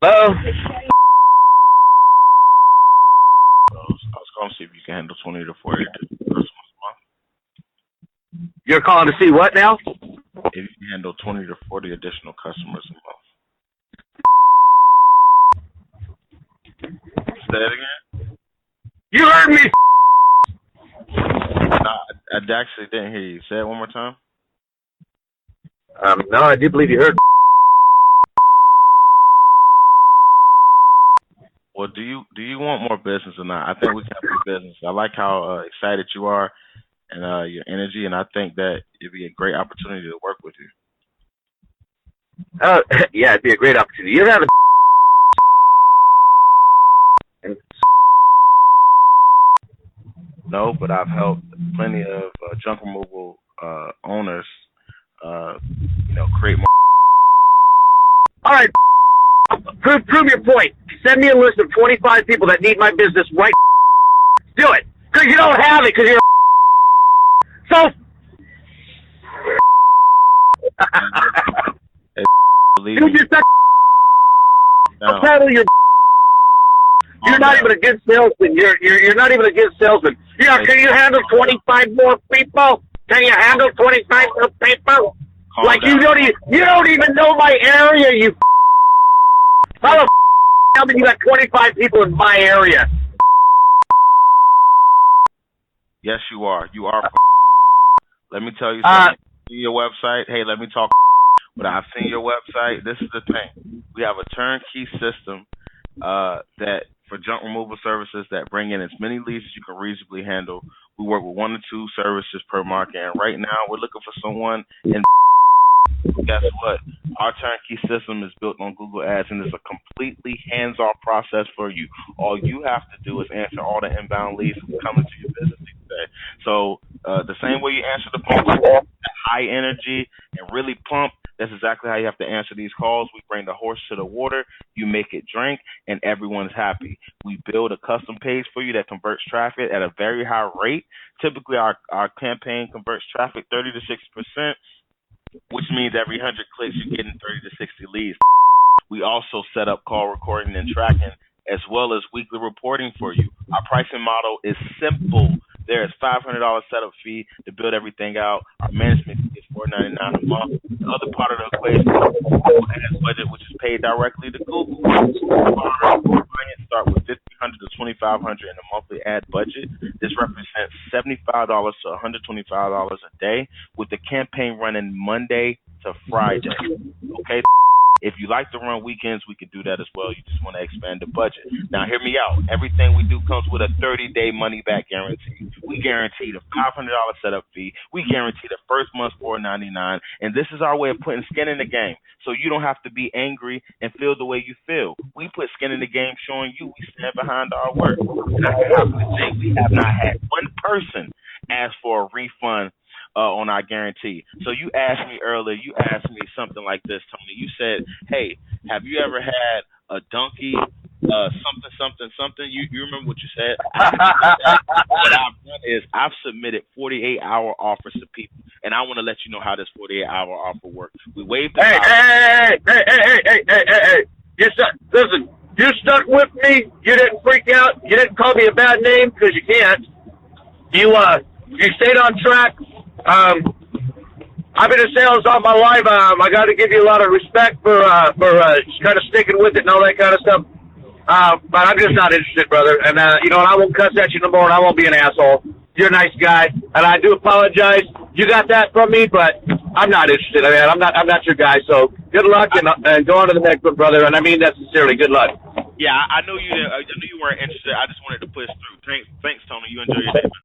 Uh-oh. I was going to see if you can handle 20 to 40 customers a month. You're calling to see what now? If you can handle 20 to 40 additional customers a month. Say it again. You heard me. I actually didn't hear you. Say it one more time. No, I do believe you heard. Well, do you want more business or not? I think we can have more business. I like how excited you are and your energy, and I think that it'd be a great opportunity to work with you. Yeah, it'd be a great opportunity. You have a No, but I've helped plenty of junk removal owners, create more. All right, prove your point. Send me a list of 25 people that need my business right. Do it, because you don't have it, because you're so. Dude, you're such. I'll title your. You're not even a good salesman. You're not even a good salesman. Yeah, can you handle 25 more people? Can you handle 25 more people? Like you don't even know my area. You. How the tell me you got 25 people in my area? Yes, you are. You are. Let me tell you something. See your website. Hey, let me talk. But I've seen your website. This is the thing. We have a turnkey system that for junk removal services that bring in as many leads as you can reasonably handle. We work with 1 to 2 services per market, and right now we're looking for someone in. Guess what? Our turnkey system is built on Google Ads, and it's a completely hands-off process for you. All you have to do is answer all the inbound leads coming to your business today. So the same way you answer the phone, high energy and really pump, that's exactly how you have to answer these calls. We bring the horse to the water, you make it drink, and everyone's happy. We build a custom page for you that converts traffic at a very high rate. Typically, our campaign converts traffic 30 to 60%. Which means every 100 clicks, you're getting 30 to 60 leads. We also set up call recording and tracking, as well as weekly reporting for you. Our pricing model is simple. There is $500 setup fee to build everything out. Our management fee is $4.99 a month. The other part of the equation is Google Ads budget, which is paid directly to Google. Clients start with $1,500 to $2,500 in a monthly ad budget. This represents $75 to $125 a day, with the campaign running Monday to Friday. Okay. If you like to run weekends, we could do that as well. You just want to expand the budget. Now, hear me out. Everything we do comes with a 30-day money-back guarantee. We guarantee the $500 setup fee. We guarantee the first month's $4.99. And this is our way of putting skin in the game, so you don't have to be angry and feel the way you feel. We put skin in the game, showing you we stand behind our work. And I can happily say we have not had one person ask for a refund on our guarantee. So you asked me earlier, something like this, Tony. You said, hey, have you ever had a donkey something? You remember what you said? What I've done is I've submitted 48-hour offers to people, and I want to let you know how this 48-hour offer works. We waived the Hey. Listen, you stuck with me. You didn't freak out. You didn't call me a bad name, because you can't. You stayed on track. I've been in sales all my life. I got to give you a lot of respect for kind of sticking with it and all that kind of stuff. But I'm just not interested, brother. And I won't cuss at you no more, and I won't be an asshole. You're a nice guy, and I do apologize. You got that from me, but I'm not interested. I mean, I'm not your guy. So good luck, and go on to the next one, brother. And I mean that sincerely. Good luck. Yeah, I knew you. I knew you weren't interested. I just wanted to push through. Thanks, Tony. You enjoy your day.